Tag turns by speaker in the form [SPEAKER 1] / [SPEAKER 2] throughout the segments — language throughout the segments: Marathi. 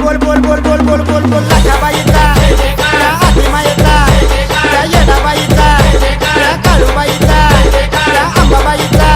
[SPEAKER 1] बोल बोल बोल बोल बोल बोल बोल लाखाबाईचा त्या आदिमायेचा त्या येडाबाईचा त्या काळूबाईचा त्या अंबाबाईचा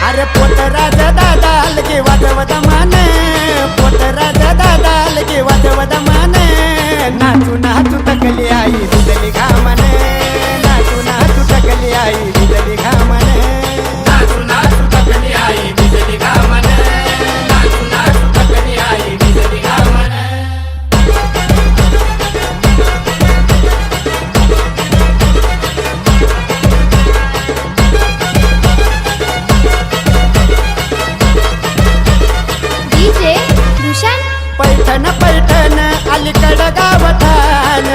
[SPEAKER 1] अरे पोतराज दादा लगे वाजवत मान पोतराज दादा लगे वाजवत मान नाचू नाचू तकली आई भिजली घामन नाचू नाचू तकली आई भिजली घामन
[SPEAKER 2] नाचू नाचू तकली आई भिजली घामन नाचू नाचू तकली आई भिजली घामन
[SPEAKER 3] डीजे भूषण
[SPEAKER 1] पैठण पैठण अलीकड गावठाण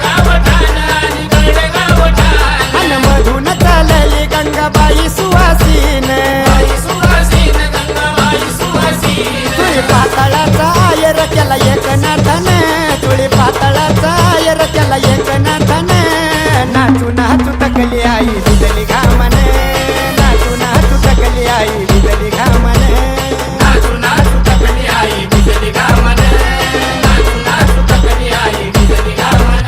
[SPEAKER 2] गावठाण आणि गड गावठाण
[SPEAKER 1] अन मधून चालली गंगाबाई सुवासीन
[SPEAKER 2] बाई सुवासीन गंगाबाई सुवासीन
[SPEAKER 1] तुळी पातळाचा आयर केला एक नाथन तुळी पातळाचा आयर केला एक नाथन नाचू नाचू तकली आई भिजली घामन नाचू नाचू तकली आई भिजली घामन
[SPEAKER 2] नाचू नाचू तकली आई भिजली घामन नाचू नाचू तकली आई भिजली घामन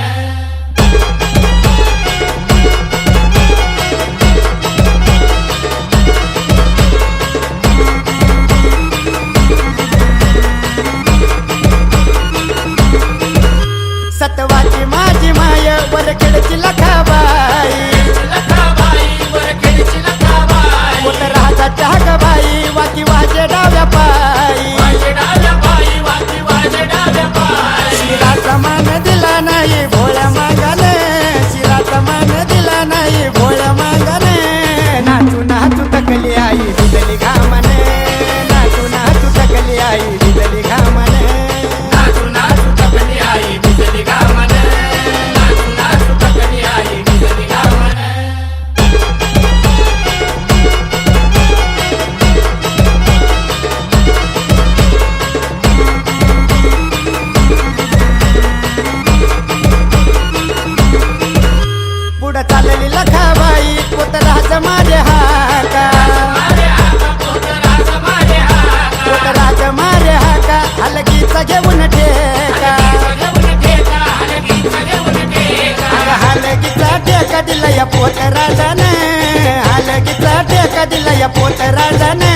[SPEAKER 1] सतवाची माझी माय वर खिडची लखाबाई
[SPEAKER 2] लखाबाई वर खेळची लखाबाई
[SPEAKER 1] मोठ राजाच्या गबाई वाकी वाजे डाव्या पायी
[SPEAKER 2] वाजे डाव्या पायी वाजी वाजे डाव्या पायी
[SPEAKER 1] शिराचा मान दिला नाही भोळ्या मागाने शिराचा मान दिला नाही भोळ्या मागाने नाचू नाचू तकली आई भिजली घामन नाचू नाचू तकली आई भिजली घामन
[SPEAKER 2] नाचू नाचू तकली आई भिजली घामन नाचू नाचू तकली आई भिजली घामन
[SPEAKER 1] पुढं चालली लखाबाई पोतराज माझे हाका
[SPEAKER 2] मारे हाका पोतराज मारे हाका
[SPEAKER 1] पोतराज मारे हाका हलगीचा घेऊन ठेका
[SPEAKER 2] घेऊन ठेका हलगीचा घेऊन ठेका
[SPEAKER 1] अगं हलगीचा टेका दिला या पोतराजाने हलगीचा टेका दिला या पोतराजाने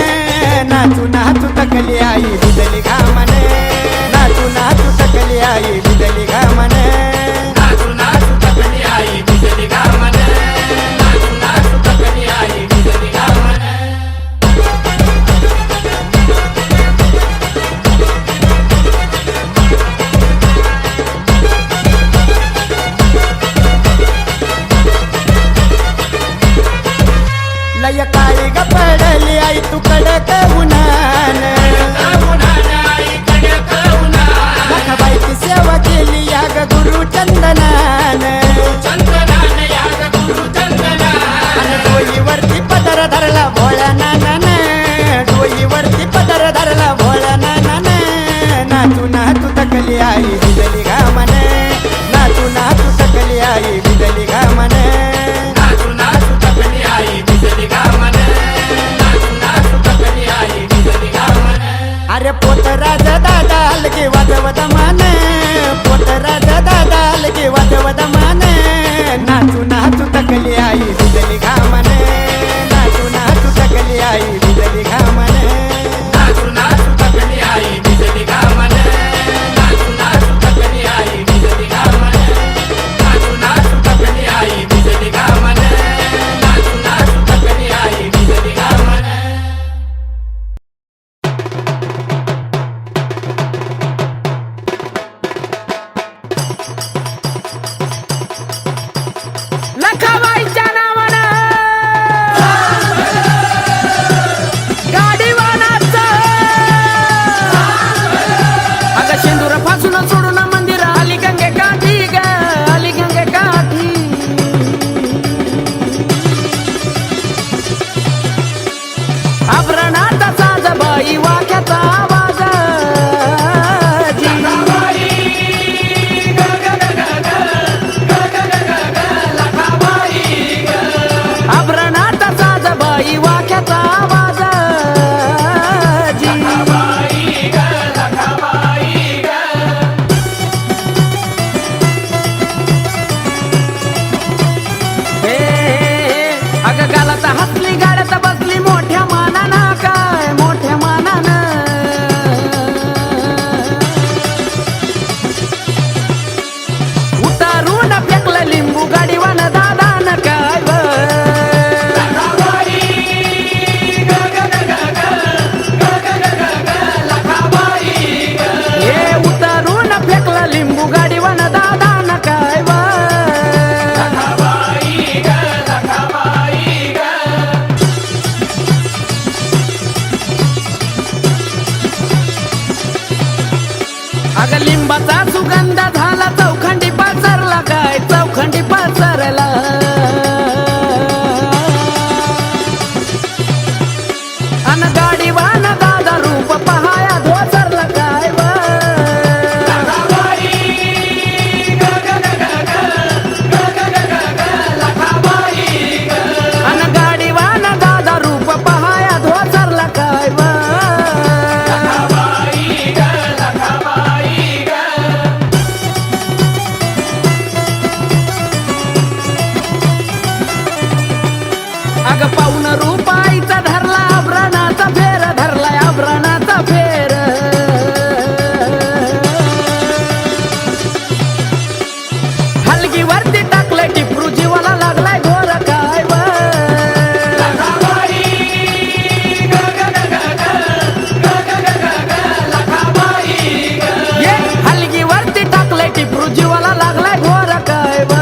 [SPEAKER 1] नाचू नाचू तकली आई भिजली घामन नाचू नाचू तकली आई भिजली घामन
[SPEAKER 2] नाचू नाचू तकली आई भिजली घामन नाचू नाचू तकली आई भिजली घामन
[SPEAKER 1] लय काळी ग पडली आई तू कडक उन्हान लखाबाईची सेवा केली या ग गुरु चंदनान आणि डोईवरती पदर धरला भोळ्या नानान डोईवरती पदर धरला भोळ्या नानान नाचू नाचू तकली आई भिजली घामन नाचू नाचू तकली आई भिजली घामन अरे पोतराज दादा लगे वाजवत मान पोतराज दादा लगे वाजवत मान नाचू नाचू तकली आई भिजली घामन नाचू नाचू तकली आई भिजली घामन
[SPEAKER 4] लखाबाईच्या नावानं अग लिंबाचा सुगंध झाला चौखंडी पसरला काय चौखंडी पसरला अन गाडी वाहन दादा रूप पहाया धोसरला काय व अन गाडी वाहन दादा रूप पहाया धोसरला काय व अग पाऊन रुपाईचा धरला आभरणाचा फेर धरलाय आभरणाचा फेर हलगीवरती टाकलंय टिपरू जीवाला लागलाय घोर काय व ये हलगीवरती टाकलंय टिपरू जीवाला लागलाय घोर काय व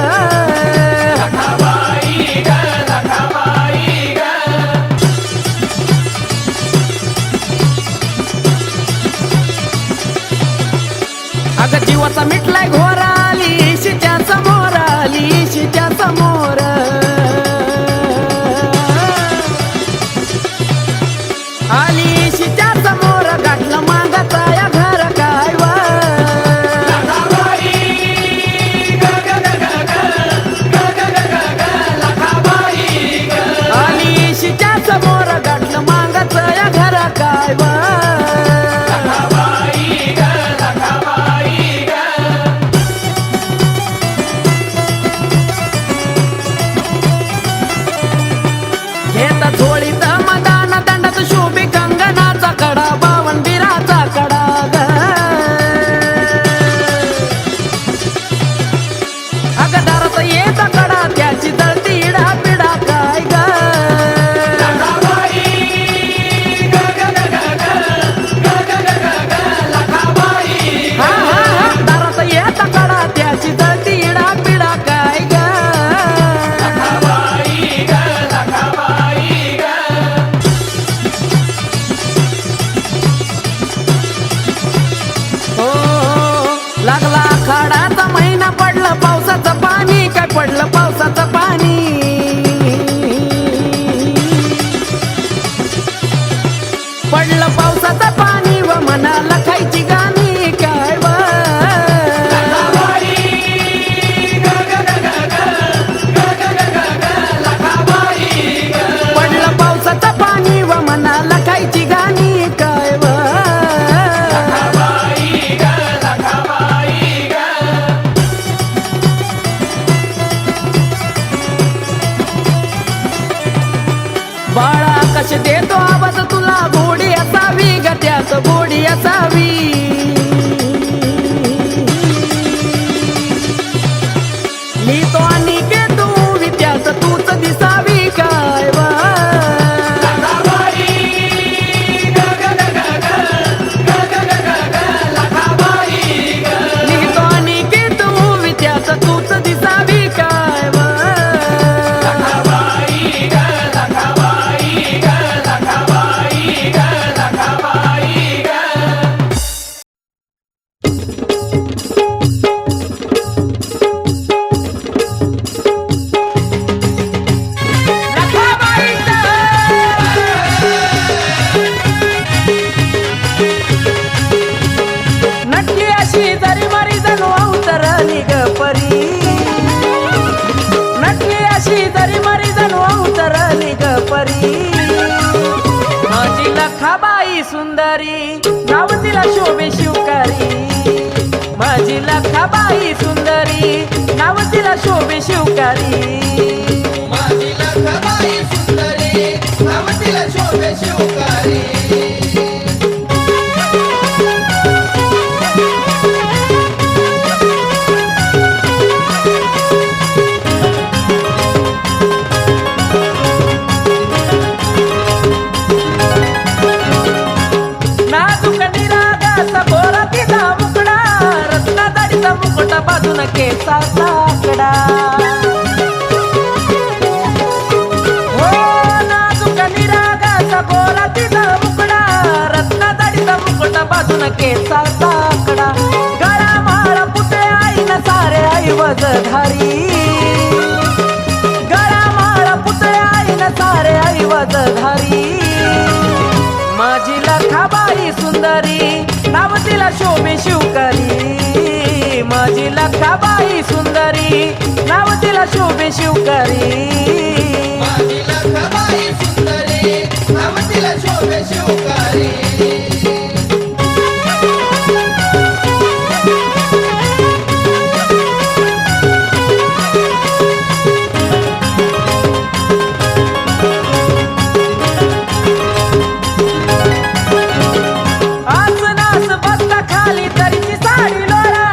[SPEAKER 4] अग जीवाचा मिटलाय घोर आली शिच्या समोर आली शिच्या समोर आली शिच्या समोर गाठलं मागाचा या घर काय व आली शिच्या समोर गाठलं मागाचा या घर काय व घेत झोळीत मदान दंडात शोभी कंगनाचा कडा बावनबिराचा कडा ग अग दारात येता कडा त्याची जळती इडा पिडा काय ग हा हा हा दारात येता कडा त्याची जळती इडा पिडा काय ग हो लागला आखाडाचा महिना पडलं पावसाचं पाणी काय पडलं पावसाचं पाणी पडलं पावसाचं पाणी व मनाला खायची गाणी काय व पडलं पावसाचं पाणी व मनाला खायची गाणी काय व बाळा कश देतो आवाज तुला गोडी असावी ग त्यात गोडी असावी लिहितो आणि घेतो विद्यात तूच दिसावी काय वा लिहितो आणि घेतो विद्यात तूच दिसावी काय वा नटली अशी जरी मरी जणू अवतरली ग परी नटली अशी जरी मरी जणू अवतरली ग परी माझी लखाबाई सुंदरी नाव तिला शोभे शिवकारी माझी लखाबाई सुंदरी नाव तिला शोभे शिवकारी
[SPEAKER 2] माझी लखाबाई सुंदरी नाव तिला शोभे शिवकारी
[SPEAKER 4] नाजूक निरागाचा बोरा तिचा मुकडा रत्ना दाढीचा मुकुटा बाजून केसाचा आकडा हो नाजूक निरागाचा बोरा तिचा मुकडा रत्ना दाढीचा मुकुटा बाजून केसाचा आकडा ऐवजधारी गळामाळ पुतळ्या आईन सारे ऐवजधारी माझी लखाबाई सुंदरी नाव तिला शोभे शिवकरी माझी लखाबाई सुंदरी नाव तिला शोभे शिवकरी
[SPEAKER 2] माझी लखाबाई सुंदरी नाव तिला शोभे शिवकारी
[SPEAKER 4] आसनास बसता खाली तरीची साडी लोळा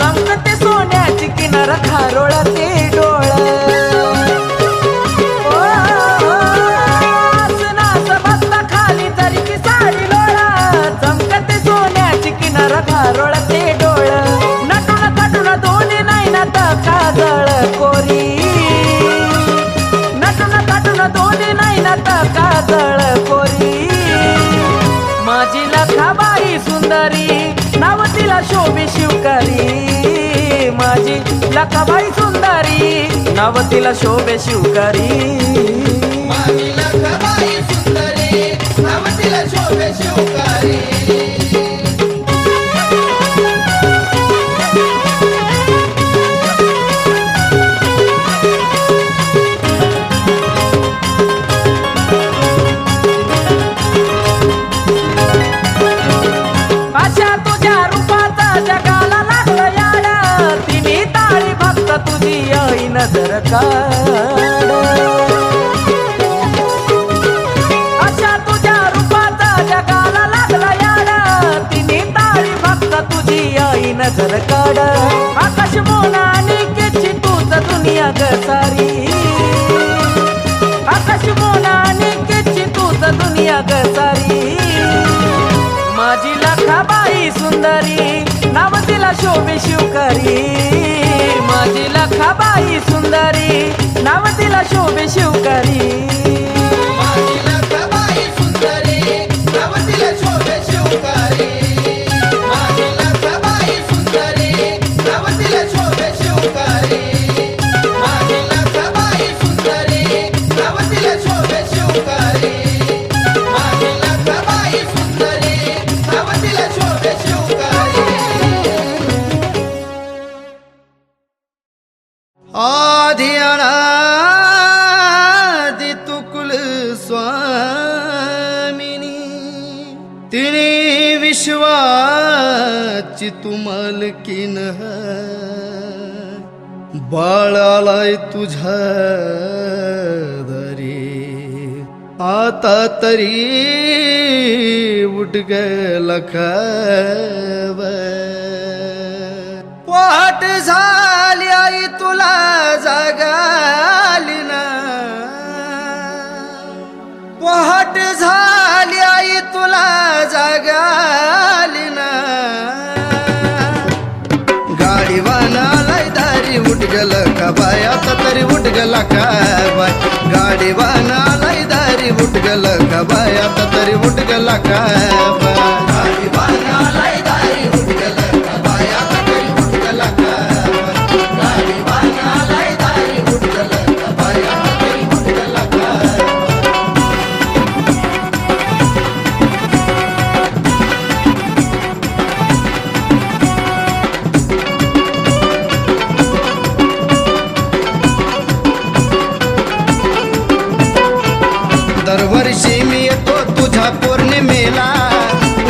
[SPEAKER 4] चमकते सोन्याची किनार खारोळ ते डोळ आसनास बसता खाली तरीची साडी लोळा चमकते सोन्याची किनार खारोळ ते डोळ नटून थटून दोन्ही नाही ना तर काजळ कोरी नटून थटून दोन्ही नाही ना तर काजळ कोरी माझी लखाबाई सुंदरी नाव तिला शोभे शिवकरी माझी लखाबाई सुंदरी नाव तिला शोभे शिवकरी
[SPEAKER 2] माझी लखाबाई सुंदरी नाव तिला शोभे शिवकारी
[SPEAKER 4] अशा तुझ्या रूपाचा जगाला लागलं याड तिने ताळी भक्त तुझी आई नजर काढ अशा तुझ्या रूपाचा जगाला लागलं याड तिने ताळी भक्त तुझी आई नजर काढ आकाश मोना निकेची तुझ दुनिया ग सारी आकाश मोना निकेची तुझ दुनिया ग सारी माझी लखाबाई सुंदरी नाव तिला शोभे शिवकरी माझी लखाबाई सुंदरी नाव तिला शोभे शिवकरी
[SPEAKER 2] माझी लखाबाई सुंदरी नाव तिला शोभे शिवकारी माझी लखाबाई सुंदरी नाव तिला शोभे शिवकारी माझी लखाबाई सुंदरी नाव तिला शोभे शिवकारी माझी लखाबाई सुंदरी नाव तिला शोभे शिवकारी
[SPEAKER 1] आधी अनादि तुकुल स्वामिनी तिने विश्वाची तुमलकीन बाळालाय तुझ्या दरी आता तरी उठ गेला वाट झाली आई तुला जागाली ना वाट झाली आई तुला जागाली ना गाडीवानालाय दारी उठ गेल का बाय आता तरी उठ गेला का बाय गाडीवानालाय दारी उठ गेल का बाय आता तरी उठ गेला का बाय
[SPEAKER 2] गाडीवानालाय दारी उठ गेला का बाय आता तरी उठ गेला का बाय गाडीवानालाय दारी उठ गेला का बाय आता तरी उठ गेला का
[SPEAKER 1] दरवर्षी मी येतो तुझ्या पौर्णिमेला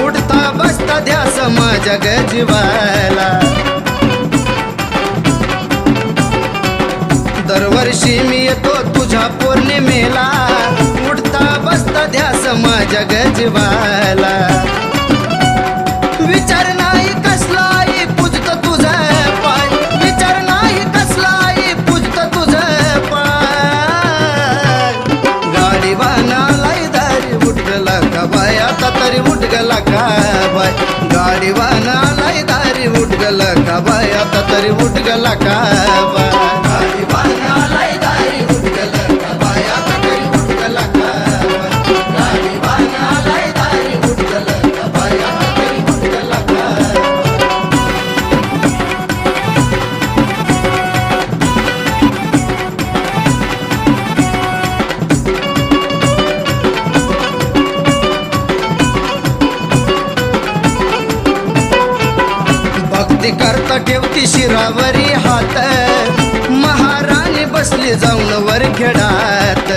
[SPEAKER 1] उठता बसता ध्यास माझ्या गजवायला दरवर्षी मी येतो तुझ्या पौर्णिमेला उठता बसता ध्यास माझ्या गजवायला विचार नाही कसलाही पूजत तुझा पाय विचार नाही कसलाही पूजत तुझा पाय गाडीवानालाय दारी उठ गेला का बाय आता तरी उठ गेला का बाय गाडीवानालाय दारी उठ गेला का बाय आता तरी उठ गेला का बाय
[SPEAKER 2] गाडीवानालाय दारी उठ गेला का बाय आता तरी उठ गेला का बाय गाडीवानालाय दारी उठ गेला का बाय आता तरी उठ गेला का करता ठेवती शिरावरी हात महाराणी बसली जाऊन वर खेळात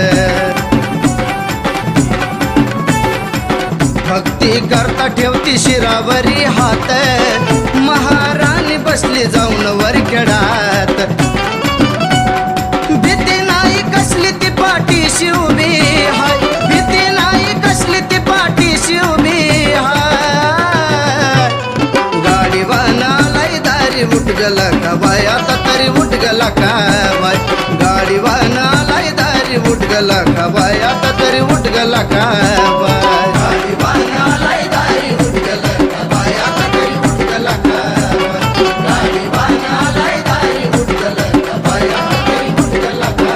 [SPEAKER 2] भक्ती करता ठेवती शिरावरी हात महाराणी बसली जाऊन वर खेळात भीती नाही कसली ती पाठीशी उभी हाय भीती नाही कसली ती पाठीशी उभी हाय गाडीवानालाई दारी उठ गला का बाय आता तरी उठ गला का बाय गाडीवानालाई दारी उठ गला का बाय आता तरी उठ गला का बाय गाडीवानालाई दारी उठ गला का बाय आता तरी उठ गला का बाय गाडीवानालाई दारी उठ गला का बाय आता तरी उठ गला का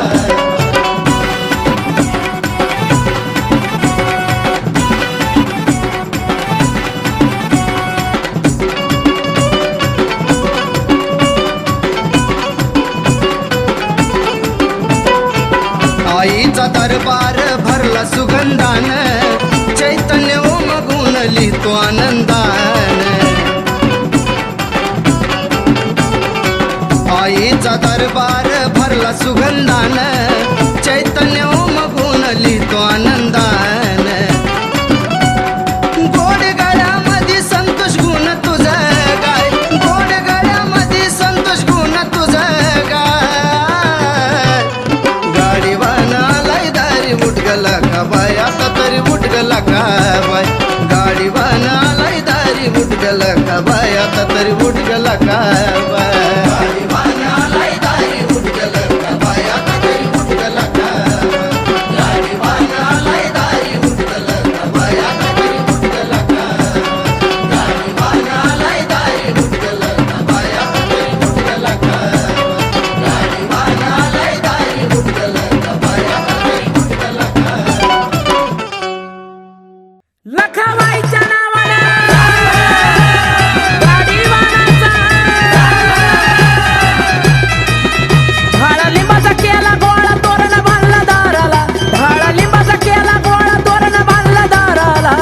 [SPEAKER 2] आईचा दरबार भरला सुगंधान चैतन्य उमगून लिहितो आनंदान आईचा दरबार भरला सुगंधान चैतन्य उमगून लिहितो आनंदान गोड गळ्यामध्ये संतोष गुण तुझं गाय गोड गळ्यामध्ये संतोष गुण तुझं गाय गाडीवानालाई दारी उठ गला का बाय आता तरी उठ गला का बाय गाडीवानालाई दारी उठ गला का बाय आता तरी उठ गला का बाय गाडीवानालाई दारी उठ गला का बाय आता तरी उठ गला का गाडीवानालाई दारी उठ गला का बाय आता तरी उठ गला का गाडीवानालाई दारी उठ गला का बाय आता तरी उठ गला का गाडीवानालाई दारी उठ गला का बाय आता तरी उठ गला का
[SPEAKER 4] लखाबाईच्या नावानं गाडीवानाचा ढाळ लिंबाचा केला गोळा तोरण बांधला दाराला ढाळ लिंबाचा केला गोळा तोरण बांधला दाराला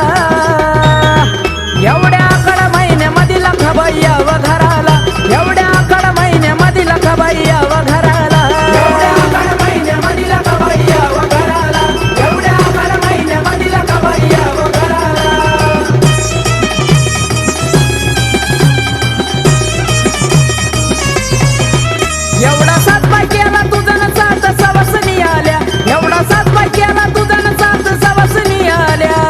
[SPEAKER 4] एवढ्या आकड महिन्यामध्ये लखाबाई व घराला एवढ्या आकड महिन्यामध्ये लखाबाई व घराला एवढ्या आकड महिन्यामध्ये लखाबाई व घराला एवढ्या आकड महिन्यामध्ये लखाबाई व घराला एवढा सातबाई केला तुझं सात सवसनी आल्या एवढा सातबाई केला तुझं सात सवसनी आल्या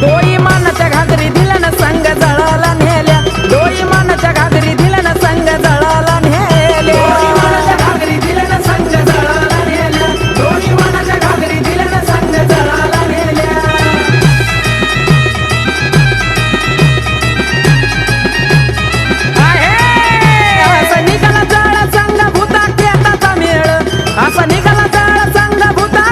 [SPEAKER 4] डोई मानाच्या घागरी दिल्यानं संग जळाला नेल्या डोई मानाच्या घागरी दिल्यानं संग जळाला नेल्या डोई मानाच्या घागरी दिल्यानं संग जळाला नेल्या डोई मानाच्या घागरी दिल्यानं संग जळाला नेल्या असं निघाला जाळ संग भूता केताचा मेळ असं निघाला जाळ संग भूता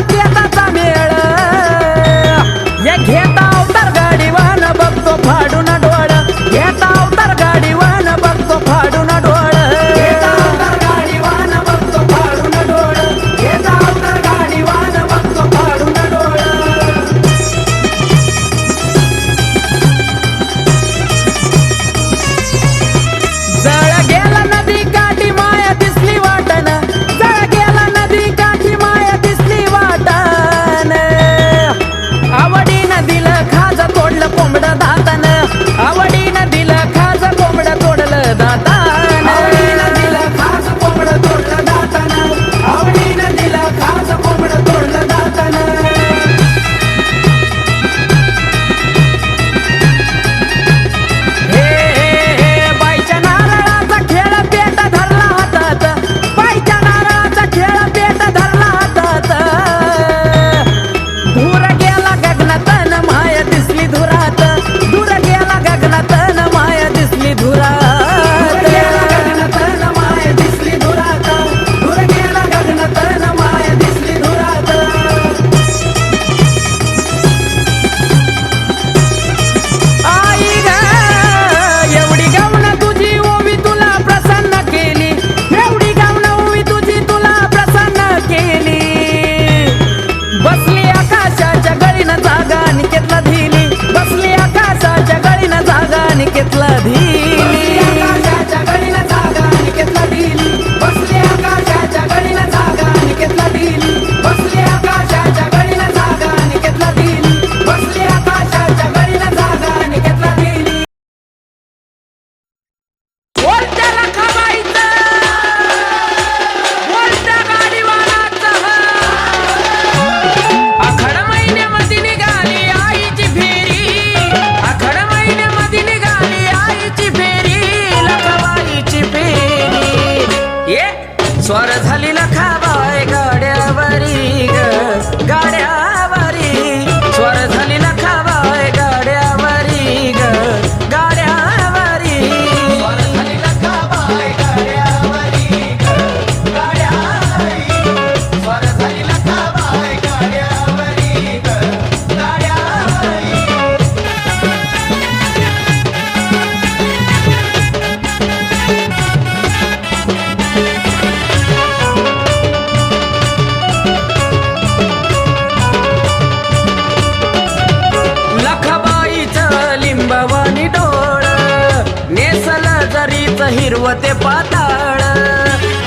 [SPEAKER 4] हिरवं ते पाताळ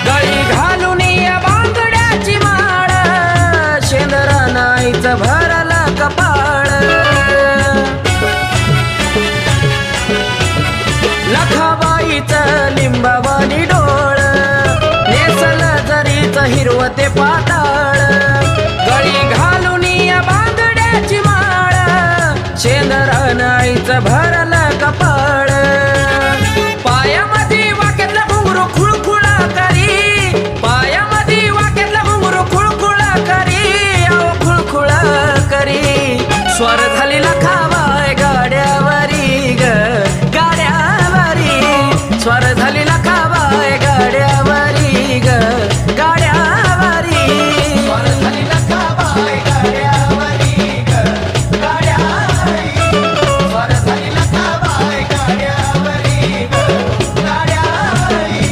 [SPEAKER 4] गळी घालून या बांगड्याची माळ शेंदरानं आईचं भरलं कपाळ लखाबाईचं लिंबावानी डोळ नेसलं जरीचं हिरवं ते पाताळ गळी घालून या बांगड्याची माळ शेंदरानं आईचं भरलं कपाळ पायामध्ये वाक्यातला घुंगरू खुळखुळा करी पायामध्ये वाक्यातला घुंगरू खुळखुळा करी अहो खुळखुळा करी स्वर झालेला खावाय गाड्यावरी ग गाड्यावरी स्वर झालेला खावाय गाड्यावरी ग गाड्यावरी स्वर झालेला खावाय गाड्यावरी ग गाड्यावरी स्वर झालेला खावाय गाड्यावरी ग गाड्यावरी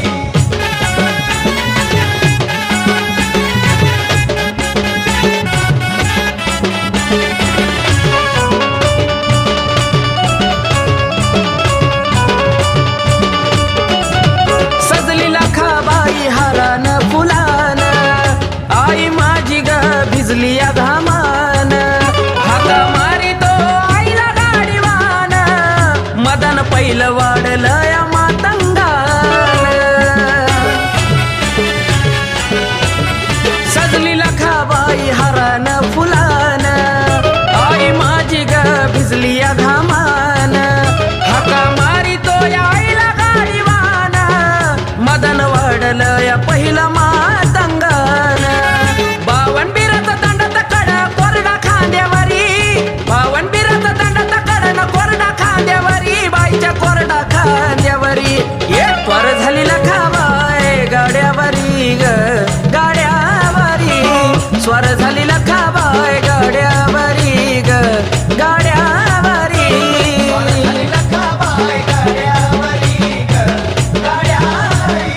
[SPEAKER 4] सजली लखाबाई हारान फुलान आई माझी ग भिजली या घामान हाका मारी तो आईला गाडीवान मदन पहिलं वाढलं या मातंगान सजली लखाबाई हारान फुलान आई माझी ग भिजली या घामान हाका मारी तो या आईला गाडीवान मदन वाढलं या पहिलं मातंगन बावन बिरत दंडत कड कोरडा खांद्यावरी बावन बिरत दंडत कडन कोरडा खांद्यावरी बाईच्या कोरडा खांद्यावरी एक वर झाली लखाबाय गाड्यावरी ग गाड्यावरी स्वर झाली लखाबाय गाड्यावरी ग गाड्यावरी स्वर झाली लखाबाय गाड्यावरी ग गाड्यावरी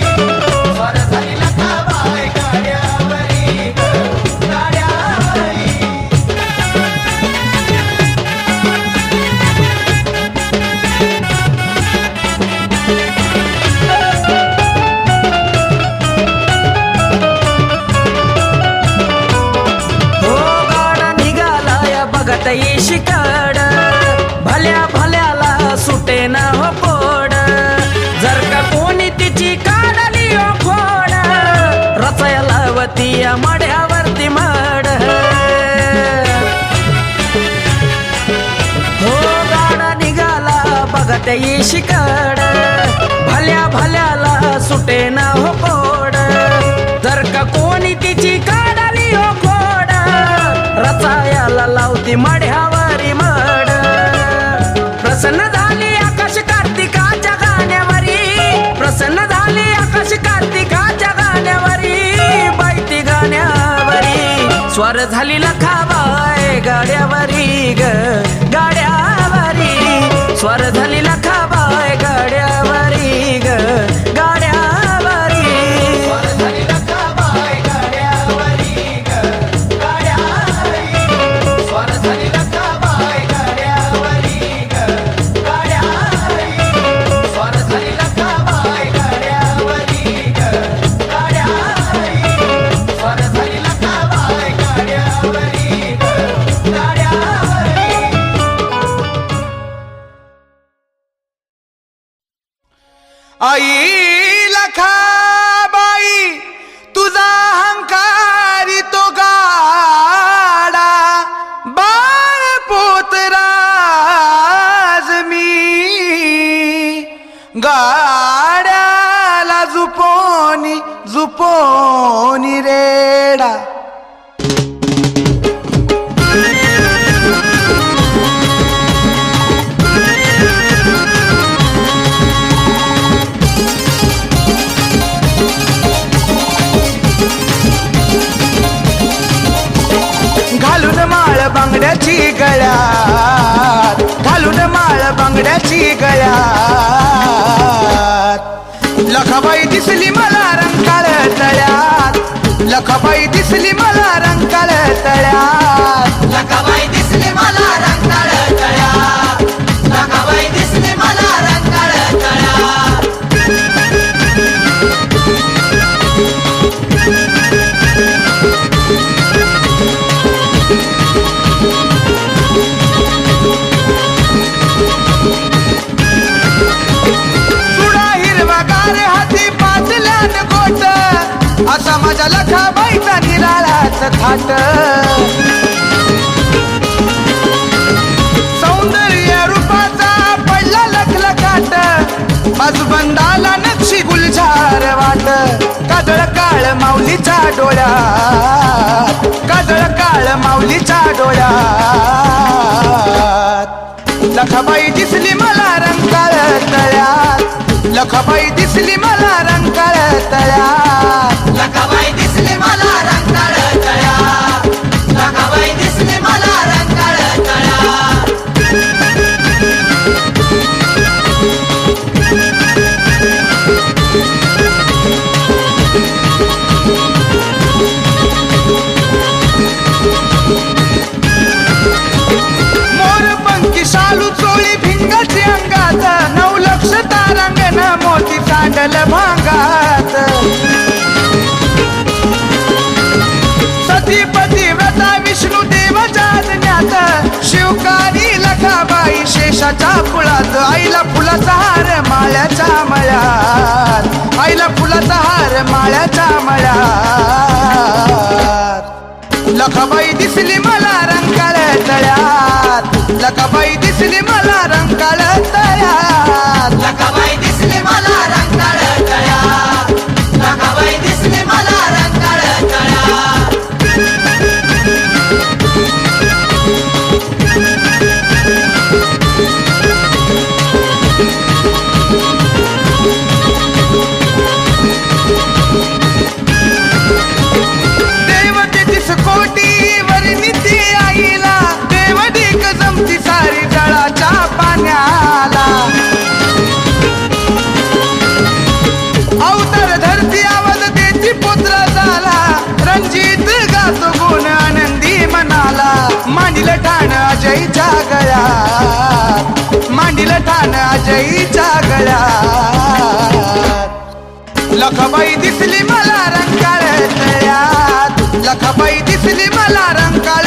[SPEAKER 4] स्वर झाली लखाबाय गाड्यावरी ग गाड्यावरी हो गाडा निघाला या बघत येशी काड भल्या भल्याला सुटे ना हो पोड जर का कोणी तिची काढली हो खोड रचया लावती या मड्यावरती मड हो गाडा निघाला बघत येशी काड भल्या भल्याला सुटे ना हो पोड जर का कोणी तिची काढली हो खोड रचायाला लावती मड्यावरी मड प्रसन्न झाली आकाश कार्तिकाच्या गाण्यावरी प्रसन्न झाली आकाश कार्तिकाच्या गाण्यावरी बाईती गाण्यावरी स्वर झाली लखाबाय गाड्यावरी ग गाड्यावरी स्वर झाली लखाबाय गाड्यावरी ग गाड्यावरी स्वर झाली लखाबाय गाड्यावरी ग गाड्यावरी स्वर झाली लखाबाय गाड्यावरी ग गाड्यावरी स्वर झाली लखाबाय गाड्यावरी ग गाड्यावरी स्वर झाली लखाबाय गाड्यावरी ग गाड्यावरी
[SPEAKER 1] आई लखाबाई तुझा अहंकारी तो गाडा बाळ पोतराज मी गाड्याला जुपोनी जुपोनी रेडा घालून माळ बांगड्याची गळ्यात घालून माळ बांगड्याची गळ्यात लखाबाई दिसली मला रंकाळ तळ्यात लखाबाई दिसली मला रंकाळ तळ्यात लखाबाई दिसली मला रंकाळ तळ्यात लखाबाई दिसली मला रंकाळ तळ्यात
[SPEAKER 4] थाट सौंदर्य रूपाचा पडला लखलखाट बाजूबंदाला नक्षी गुलजार वाट काजळ काळ माऊलीच्या डोळ्यात काजळ काळ माऊलीच्या डोळ्यात लखाबाई दिसली मला रंकाळ तळ्यात लखाबाई दिसली मला रंकाळ तळ्यात लखाबाई दिसली मला रंकाळ तळ्यात लखाबाई दिसली मला रंकाळ तळ्यात मोरपंखी शालू चोळी भिंगाची अंगात 9 लक्ष तारांगण मोती सांडल भांगात सतीपती व्रता विष्णू देवाच्या आज्ञात शिवकारी लखाबाई शेषाच्या फुलात आईला फुलाचा हार माळ्याच्या मळ्यात आईला फुलाचा हार माळ्याच्या मळ्यात लखाबाई दिसली मला रंकाळ तळ्यात लखाबाई दिसली मला रंकाळ तळ्यात लखाबाई दिसली मला रंकाळ तळ्यात लखाबाई दिसली मला रंकाळ तळ्यात देवतेतीस कोटी वर्णिती आईला देवदीक जमती सारी जळाच्या पाण्याला अवतार धरती आवाज देती पुत्र झाला रणजित गातो गुण आनंदी मनाला मांडील ठाण अजयच्या गळ्यात मांडील ठाण अजयच्या गळ्यात लखाबाई दिसली मला रंकाळ तळ्यात लखाबाई दिसली मला रंकाळ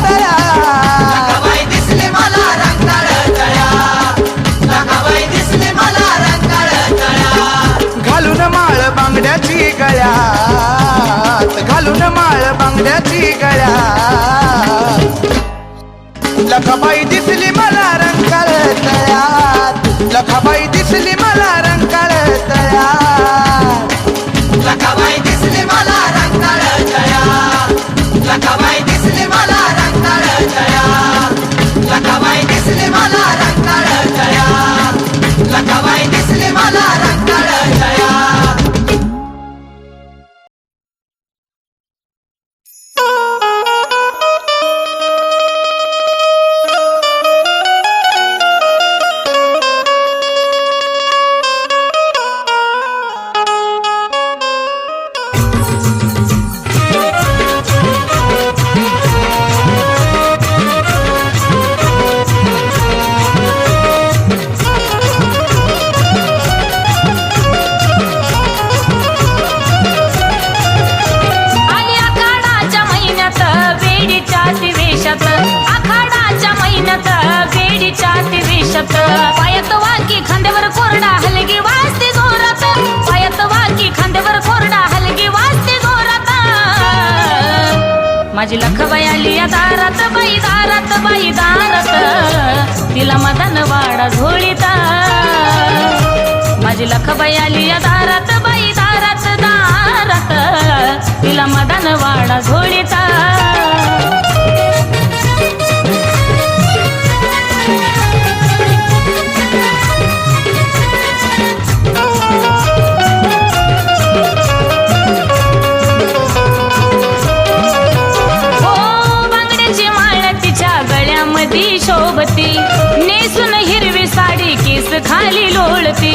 [SPEAKER 4] तळ्यात लखाबाई दिसली मला रंकाळ तळ्यात लखाबाई दिसली मला रंकाळ तळ्यात घालून माळ बांगड्याची गळ्यात घालून माळ बांगड्याची गळ्यात लखाबाई दिसली मला रंकाळ तळ्यात लखाबाई दिसली मला रंकाळ तळ्यात लखाबाई दिसली मला रंकाळ तळ्यात लखाबाई दिसली मला रंकाळ तळ्यात लखाबाई दिसली मला रंकाळ तळ्यात लखाबाई दिसली मला रंकाळ तळ्यात पायात वाकी खांद्यावर कोरडा हलगी वाजते जोरात पायात वाकी खांद्यावर कोरडा हलगी वाजते जोरात माझी लखबाई आली या दारात बाई दारात तिला मदन वाडा झोळीता माझी लखबाई आली या दारात बाई दारात तिला मदन वाडा झोळीता शोभती नेसून हिरवी साडी केस खाली लोळती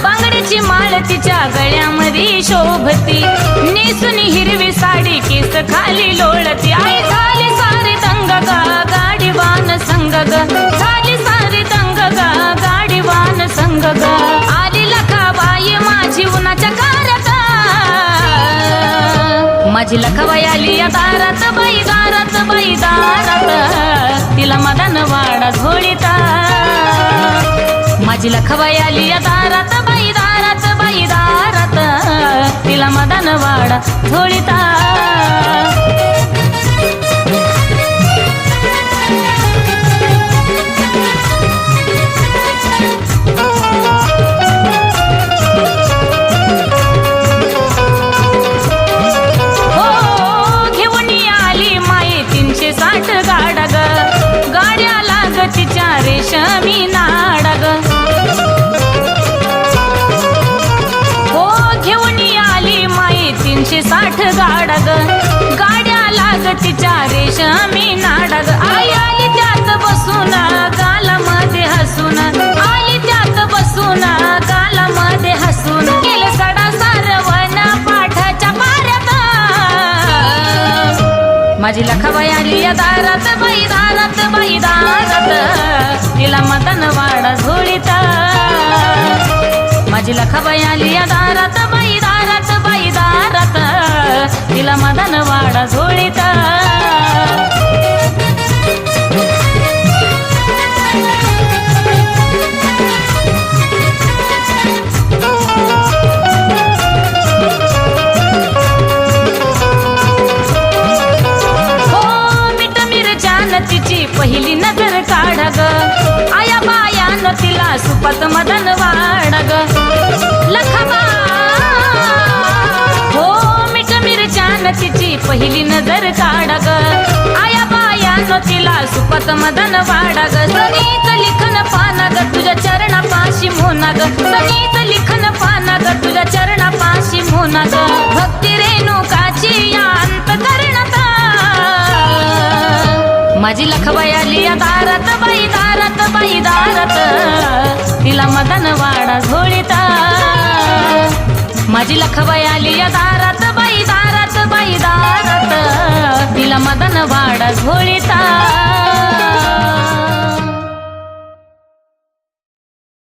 [SPEAKER 4] बांगड्याची माळ तिच्या गळ्यामध्ये शोभती नेसून हिरवी साडी केस खाली लोळती आई झाली सारी दंग गा गाडीवान संग ग झाली सारी दंग गा गाडीवान संग ग आली लखाबाई माझी उन्हाच्या कारत माझी लखाबाई आली या दारात बाई दारात तिला मदन वाडा झोळीता माझी लखाबाई आली या दारात बाई दारात
[SPEAKER 5] तिला मदन वाडा झोळीता. गाडा ग गाड्या लाग तिच्या रेशमी नाडा ग. हो घेऊन आली माई 360 गाडा ग गाड्या लाग तिच्या रेशमी नाडा ग. आई आली त्यात बसून गालामध्ये हसून, आली त्यात बसून गालामध्ये हसून, केलं सडा सारवण पाठाच्या पाऱ्यात. माझी लखाबाई आली या दारात, बाई दारात, बाई दारात, तिला मदन वाडा झोळीता. माझी लखाबाई आली या दारात, बाई दारात, बाई दारात, तिला मदन वाडा झोळीता. तिची पहिली नजर काढा ग आया बायान तिला सुपात मदन वाडा ग. लखाबा हो मीठ मिरच्यान तिची पहिली नजर काढा ग आया बायान तिला सुपात मदन वाडा ग. सगळीच लिखन पाना ग तुझ्या चरणापाशी मोना ग, सगळीच लिखन पाना ग तुझ्या चरणापाशी मोना ग. भक्ती रेणुकाची या अंतकरणात माझी लखाबाई आली या दारात, बाई दारात, बाई दारात, तिला मदन वाडा झोळीता. माझी लखाबाई आली या दारात, बाई दारात, बाई दारात, तिला मदन वाडा झोळीता.